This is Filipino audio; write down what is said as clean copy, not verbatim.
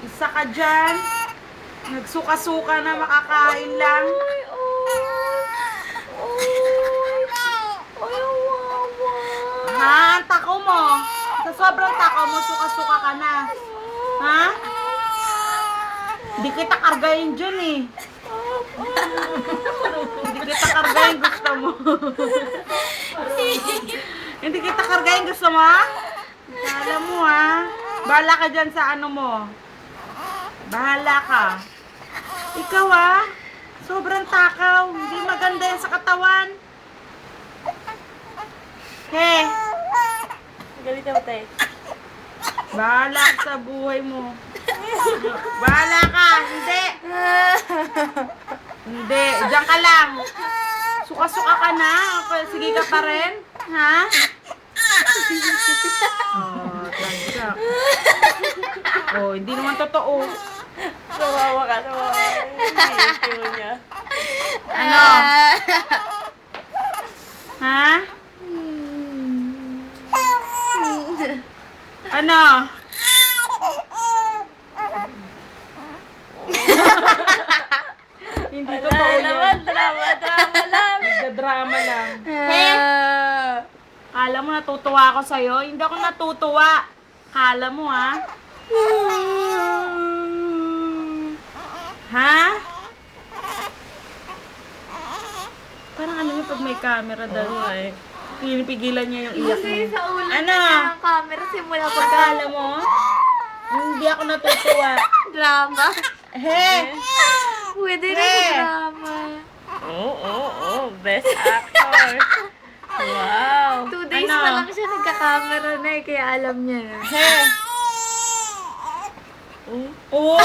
Isa ka dyan. Nagsuka-suka na makakain lang. Oy, oy. Oy. Oy, wawa. Ha? Ang tako mo. Sa sobrang tako mo, suka-suka ka na. Ha? Hindi kita kargayin dyan eh. Hindi kita kargayin, gusto mo. Hindi kita kargayin, gusto mo? Alam mo ha. Bahala ka dyan sa ano mo. Bahala ka. Ikaw ha. Sobrang takaw. Hindi maganda yan sa katawan. Hey. Galita mo tayo. Bahala ka sa buhay mo. Bahala ka. Hindi. Hindi. Diyan ka lang. Suka-suka ka na. Okay, sige ka pa rin. Ha? Oh, tagsak. Oh, hindi naman totoo. Sawawa ka, sawawa ka. Hindi niya. Ano? Ha? Ano? Hindi totoo Wala yan. naman, drama lang. Nagda-drama lang. Hey! Kala mo natutuwa ako sa'yo? Hindi ako natutuwa. Kala mo ha? Ha? Parang ano yung pag may camera daw eh. Pinipigilan niya yung iyak Kasi niya. sa ulan Ano? na ng camera simula pag Akala mo? Hindi ako natutuwa. drama. Hey! Pwede na Eh. sa drama. Oo. Best actor. Wow. 2 days Ano? pa lang siya nagka-camera na eh, kaya alam niya na. Hey! Oo?